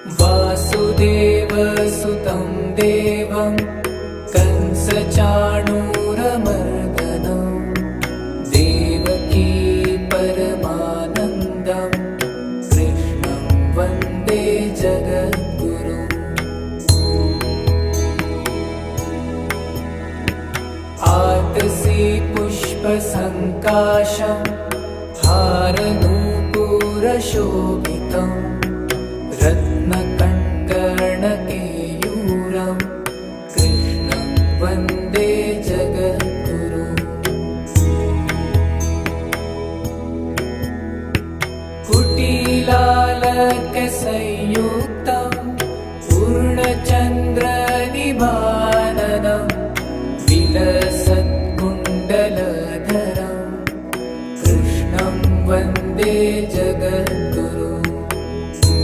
वासुदेवसुतं देवं कंसचाणूरमर्दनं देवकी परमानन्दं कृष्णं वन्दे जगद्गुरुम्। आतसी पुष्पसङ्काशं हारनूपुरशोभितं रत्नकङ्कणकेयूरं कृष्णं वन्दे जगद्गुरुम्। कुटिलालकसंयुक्तं पूर्णचन्द्रनिभाननं विलसत्कुण्डलधरं कृष्णं वन्दे जगद्गुरुम्।